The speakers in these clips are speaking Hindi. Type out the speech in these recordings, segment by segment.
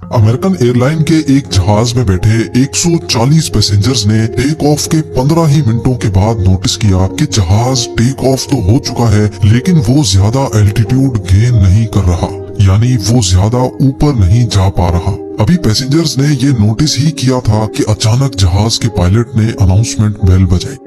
अमेरिकन एयरलाइन के एक जहाज में बैठे 140 पैसेंजर्स ने टेक ऑफ के 15 ही मिनटों के बाद नोटिस किया कि जहाज टेक ऑफ तो हो चुका है, लेकिन वो ज्यादा एल्टीट्यूड गेन नहीं कर रहा, यानी वो ज्यादा ऊपर नहीं जा पा रहा। अभी पैसेंजर्स ने ये नोटिस ही किया था कि अचानक जहाज के पायलट ने अनाउंसमेंट बेल बजाई,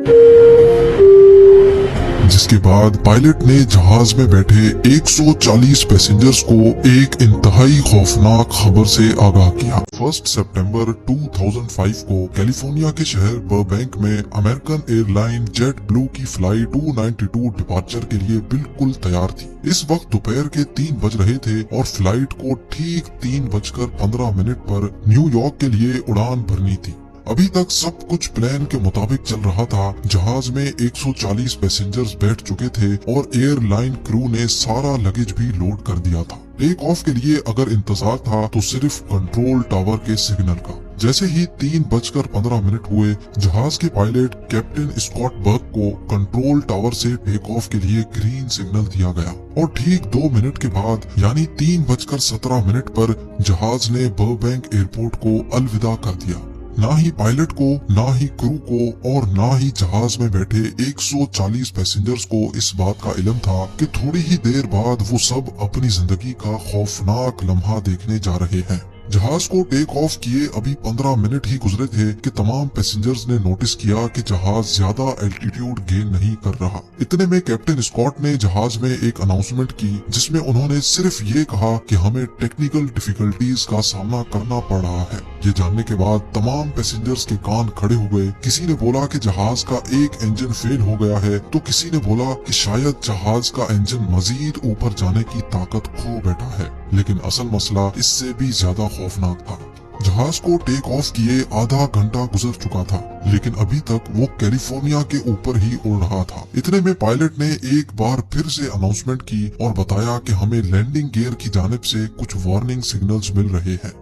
जिसके बाद पायलट ने जहाज में बैठे 140 पैसेंजर्स को एक इंतहाई खौफनाक खबर से आगाह किया। 1 सितंबर 2005 को कैलिफोर्निया के शहर बर्बैंक में अमेरिकन एयरलाइन जेट ब्लू की फ्लाइट 292 डिपार्चर के लिए बिल्कुल तैयार थी। इस वक्त दोपहर के 3 बज रहे थे और फ्लाइट को ठीक 3:15 पर न्यूयॉर्क के लिए उड़ान भरनी थी। अभी तक सब कुछ प्लान के मुताबिक चल रहा था। जहाज में 140 पैसेंजर्स बैठ चुके थे और एयरलाइन क्रू ने सारा लगेज भी लोड कर दिया था। टेक ऑफ के लिए अगर इंतजार था तो सिर्फ कंट्रोल टावर के सिग्नल का। जैसे ही 3:15 हुए, जहाज के पायलट कैप्टन स्कॉट बर्क को कंट्रोल टावर से टेक ऑफ के लिए ग्रीन सिग्नल दिया गया और ठीक 2 मिनट के बाद यानी 3:17 पर जहाज ने बर्बैंक एयरपोर्ट को अलविदा कर दिया। ना ही पायलट को, ना ही क्रू को और ना ही जहाज में बैठे 140 पैसेंजर्स को इस बात का इल्म था कि थोड़ी ही देर बाद वो सब अपनी जिंदगी का खौफनाक लम्हा देखने जा रहे हैं। जहाज को टेक ऑफ किए अभी 15 मिनट ही गुजरे थे कि तमाम पैसेंजर्स ने नोटिस किया कि जहाज ज्यादा एल्टीट्यूड गेन नहीं कर रहा। इतने में कैप्टन स्कॉट ने जहाज में एक अनाउंसमेंट की, जिसमें उन्होंने सिर्फ ये कहा कि हमें टेक्निकल डिफिकल्टीज का सामना करना पड़ रहा है। ये जानने के बाद तमाम पैसेंजर्स के कान खड़े हो गए। किसी ने बोला कि जहाज का एक इंजन फेल हो गया है, तो किसी ने बोला कि शायद जहाज का इंजन मजीद ऊपर जाने की ताकत खो बैठा है। लेकिन असल मसला इससे भी ज्यादा खौफनाक था। जहाज को टेक ऑफ किए आधा घंटा गुजर चुका था, लेकिन अभी तक वो कैलिफोर्निया के ऊपर ही उड़ रहा था। इतने में पायलट ने एक बार फिर से अनाउंसमेंट की और बताया कि हमें लैंडिंग गियर की जानिब से कुछ वार्निंग सिग्नल्स मिल रहे हैं।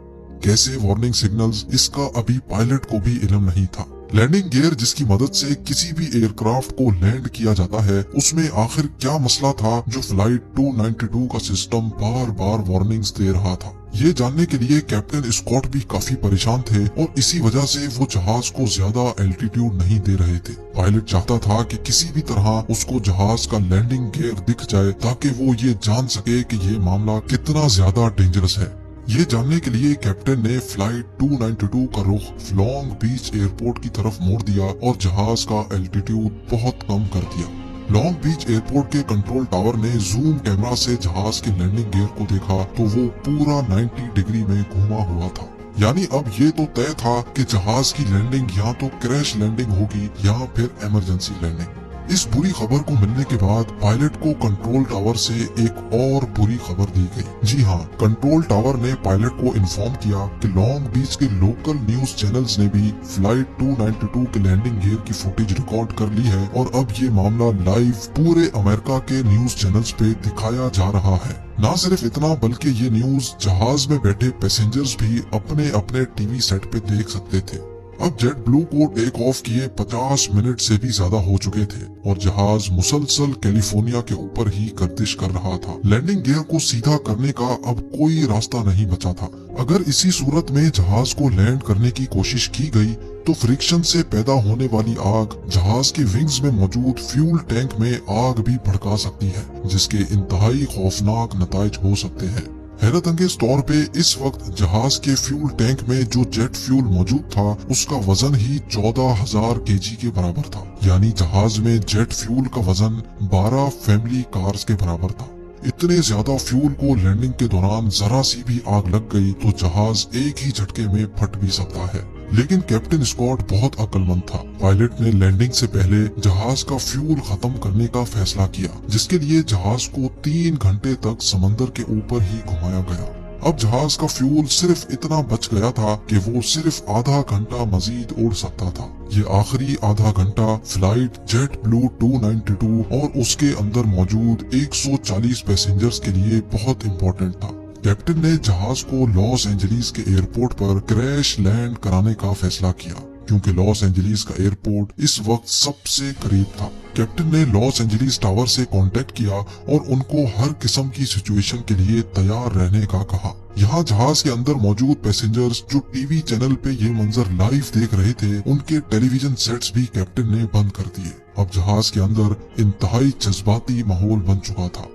कैसे वार्निंग सिग्नल्स, इसका अभी पायलट को भी इल्म नहीं था। लैंडिंग गियर जिसकी मदद से किसी भी एयरक्राफ्ट को लैंड किया जाता है, उसमें आखिर क्या मसला था जो फ्लाइट 292 का सिस्टम बार बार वार्निंग्स दे रहा था। ये जानने के लिए कैप्टन स्कॉट भी काफी परेशान थे और इसी वजह से वो जहाज को ज्यादा एल्टीट्यूड नहीं दे रहे थे। पायलट चाहता था कि किसी भी तरह उसको जहाज का लैंडिंग गियर दिख जाए ताकि वो ये जान सके कि ये मामला कितना ज्यादा डेंजरस है। ये जानने के लिए कैप्टन ने फ्लाइट 292 का रुख लॉन्ग बीच एयरपोर्ट की तरफ मोड़ दिया और जहाज का एल्टीट्यूड बहुत कम कर दिया। लॉन्ग बीच एयरपोर्ट के कंट्रोल टावर ने जूम कैमरा से जहाज के लैंडिंग गियर को देखा तो वो पूरा 90 डिग्री में घुमा हुआ था। यानी अब ये तो तय था कि जहाज की लैंडिंग या तो क्रैश लैंडिंग होगी या फिर इमरजेंसी लैंडिंग। इस बुरी खबर को मिलने के बाद पायलट को कंट्रोल टावर से एक और बुरी खबर दी गई। जी हाँ, कंट्रोल टावर ने पायलट को इन्फॉर्म किया कि लॉन्ग बीच के लोकल न्यूज चैनल्स ने भी फ्लाइट 292 के लैंडिंग गियर की फुटेज रिकॉर्ड कर ली है और अब ये मामला लाइव पूरे अमेरिका के न्यूज चैनल्स पे दिखाया जा रहा है। न सिर्फ इतना, बल्कि ये न्यूज जहाज में बैठे पैसेंजर्स भी अपने अपने टीवी सेट पे देख सकते थे। अब जेट ब्लू को टेक ऑफ किए 50 मिनट से भी ज्यादा हो चुके थे और जहाज मुसलसल कैलिफोर्निया के ऊपर ही गर्दिश कर रहा था। लैंडिंग गियर को सीधा करने का अब कोई रास्ता नहीं बचा था। अगर इसी सूरत में जहाज को लैंड करने की कोशिश की गई तो फ्रिक्शन से पैदा होने वाली आग जहाज के विंग्स में मौजूद फ्यूल टैंक में आग भी भड़का सकती है, जिसके इंतहाई खौफनाक नताइज हो सकते हैं। हैरत अंगेज तौर पे इस वक्त जहाज के फ्यूल टैंक में जो जेट फ्यूल मौजूद था उसका वजन ही 14,000 केजी के बराबर था। यानी जहाज में जेट फ्यूल का वजन 12 फैमिली कार्स के बराबर था। इतने ज्यादा फ्यूल को लैंडिंग के दौरान जरा सी भी आग लग गई तो जहाज एक ही झटके में फट भी सकता है। लेकिन कैप्टन स्कॉट बहुत अक्लमंद था। पायलट ने लैंडिंग से पहले जहाज का फ्यूल खत्म करने का फैसला किया, जिसके लिए जहाज को 3 घंटे तक समंदर के ऊपर ही घुमाया गया। अब जहाज का फ्यूल सिर्फ इतना बच गया था कि वो सिर्फ आधा घंटा मजीद उड़ सकता था। ये आखिरी आधा घंटा फ्लाइट जेट ब्लू 292 और उसके अंदर मौजूद 140 पैसेंजर्स के लिए बहुत इम्पोर्टेंट था। कैप्टन ने जहाज को लॉस एंजलिस के एयरपोर्ट पर क्रैश लैंड कराने का फैसला किया। क्योंकि लॉस एंजलिस का एयरपोर्ट इस वक्त सबसे करीब था। कैप्टन ने लॉस एंजलिस टावर से कांटेक्ट किया और उनको हर किस्म की सिचुएशन के लिए तैयार रहने का कहा। यहाँ जहाज के अंदर मौजूद पैसेंजर्स जो टीवी चैनल पे ये मंजर लाइव देख रहे थे, उनके टेलीविजन सेट्स भी कैप्टन ने बंद कर दिए। अब जहाज के अंदर इंतहाई जज्बाती माहौल बन चुका था।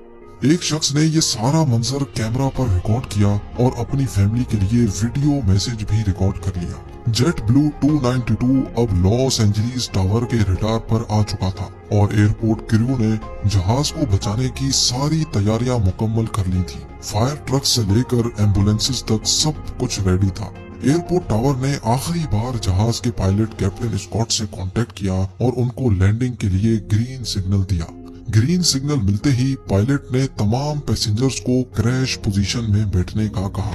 एक शख्स ने ये सारा मंजर कैमरा पर रिकॉर्ड किया और अपनी फैमिली के लिए वीडियो मैसेज भी रिकॉर्ड कर लिया। जेट ब्लू 292 अब लॉस एंजलिस टावर के रडार पर आ चुका था और एयरपोर्ट क्रू ने जहाज को बचाने की सारी तैयारियां मुकम्मल कर ली थी। फायर ट्रक से लेकर एम्बुलेंसेस तक सब कुछ रेडी था। एयरपोर्ट टावर ने आखिरी बार जहाज के पायलट कैप्टन स्कॉट से कांटेक्ट किया और उनको लैंडिंग के लिए ग्रीन सिग्नल दिया। ग्रीन सिग्नल मिलते ही पायलट ने तमाम पैसेंजर्स को क्रैश पोजीशन में बैठने का कहा।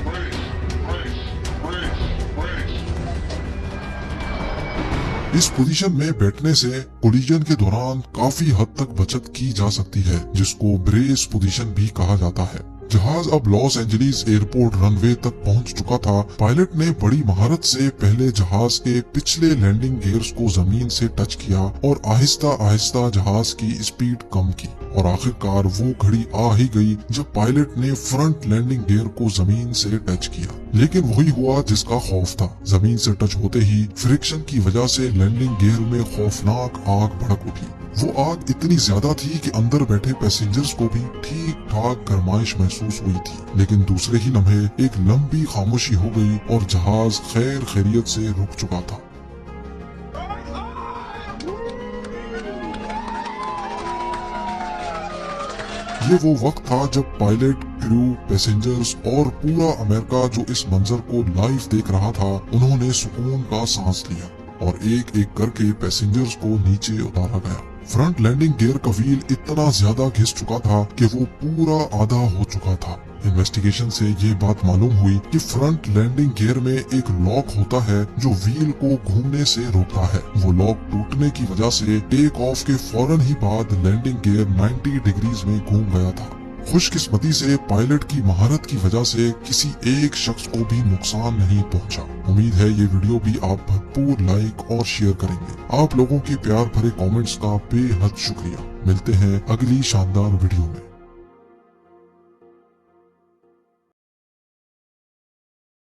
इस पोजीशन में बैठने से कोलिजन के दौरान काफी हद तक बचत की जा सकती है, जिसको ब्रेस पोजीशन भी कहा जाता है। जहाज अब लॉस एंजलिस एयरपोर्ट रनवे तक पहुंच चुका था। पायलट ने बड़ी महारत से पहले जहाज के पिछले लैंडिंग गियर्स को जमीन से टच किया और आहिस्ता आहिस्ता जहाज की स्पीड कम की और आखिरकार वो घड़ी आ ही गई जब पायलट ने फ्रंट लैंडिंग गियर को जमीन से टच किया। लेकिन वही हुआ जिसका खौफ था। जमीन से टच होते ही फ्रिक्शन की वजह से लैंडिंग गियर में खौफनाक आग भड़क उठी। वो आग इतनी ज्यादा थी कि अंदर बैठे पैसेंजर्स को भी ठीक ठाक गर्माइश महसूस हुई थी। लेकिन दूसरे ही लम्हे एक लंबी खामोशी हो गई और जहाज खैर खैरियत से रुक चुका था। ये वो वक्त था जब पायलट, क्रू, पैसेंजर्स और पूरा अमेरिका जो इस मंजर को लाइव देख रहा था, उन्होंने सुकून का सांस लिया और एक एक करके पैसेंजर्स को नीचे उतारा गया। फ्रंट लैंडिंग गियर का व्हील इतना ज्यादा घिस चुका था कि वो पूरा आधा हो चुका था। इन्वेस्टिगेशन से ये बात मालूम हुई कि फ्रंट लैंडिंग गियर में एक लॉक होता है जो व्हील को घूमने से रोकता है। वो लॉक टूटने की वजह से टेक ऑफ के फौरन ही बाद लैंडिंग गियर 90 डिग्रीज में घूम गया था। खुशकिस्मती से पायलट की महारत की वजह से किसी एक शख्स को भी नुकसान नहीं पहुंचा। उम्मीद है ये वीडियो भी आप भरपूर लाइक और शेयर करेंगे। आप लोगों के प्यार भरे कमेंट्स का बेहद शुक्रिया। मिलते हैं अगली शानदार वीडियो में।